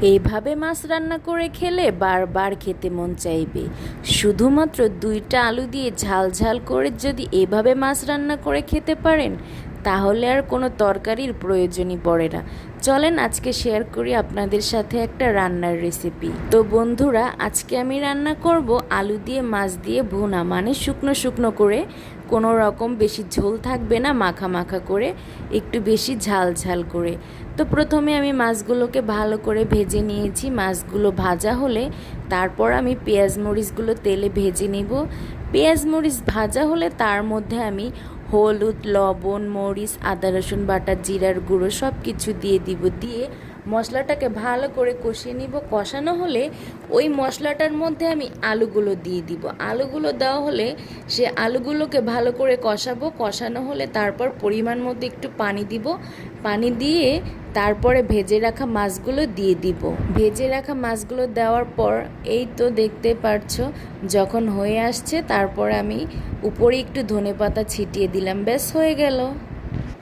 এইভাবে মাছ রান্না করে খেলে বারবার খেতে মন চাইবে। শুধুমাত্র 2টা আলু দিয়ে ঝাল ঝাল করে যদি এভাবে মাছ রান্না করে খেতে পারেন, তাহলে আর কোনো তরকারির প্রয়োজনই পড়ে না। চলেন আজকে শেয়ার করি আপনাদের সাথে একটা রান্নার রেসিপি। তো বন্ধুরা, আজকে আমি রান্না করব আলু দিয়ে মাছ দিয়ে ভুনা, মানে শুকনো শুকনো করে, কোনো রকম বেশি ঝোল থাকবে না, মাখা মাখা করে, একটু বেশি ঝাল ঝাল করে। তো প্রথমে আমি মাছগুলোকে ভালো করে ভেজে নিয়েছি। মাছগুলো ভাজা হলে তারপর আমি পেঁয়াজ মরিচগুলো তেলে ভেজে নিব। পেঁয়াজ মরিচ ভাজা হলে তার মধ্যে আমি হলুদ, লবণ, মরিচ, আদা রসুন বাটা, জিরার গুঁড়ো সব কিছু দিয়ে দিব। দিয়ে মশলাটাকে ভালো করে কষিয়ে নিব। কষানো হলে ওই মশলাটার মধ্যে আমি আলুগুলো দিয়ে দিব। আলুগুলো দেওয়া হলে সে আলুগুলোকে ভালো করে কষাবো। কষানো হলে তারপর পরিমাণ মতো একটু পানি দিব। পানি দিয়ে তারপরে ভেজে রাখা মাছগুলো দিয়ে দিব। ভেজে রাখা মাছগুলো দেওয়ার পর এই তো দেখতে পারছো যখন হয়ে আসছে, তারপর আমি উপরে একটু ধনেপাতা ছিটিয়ে দিলাম। ব্যাস হয়ে গেল।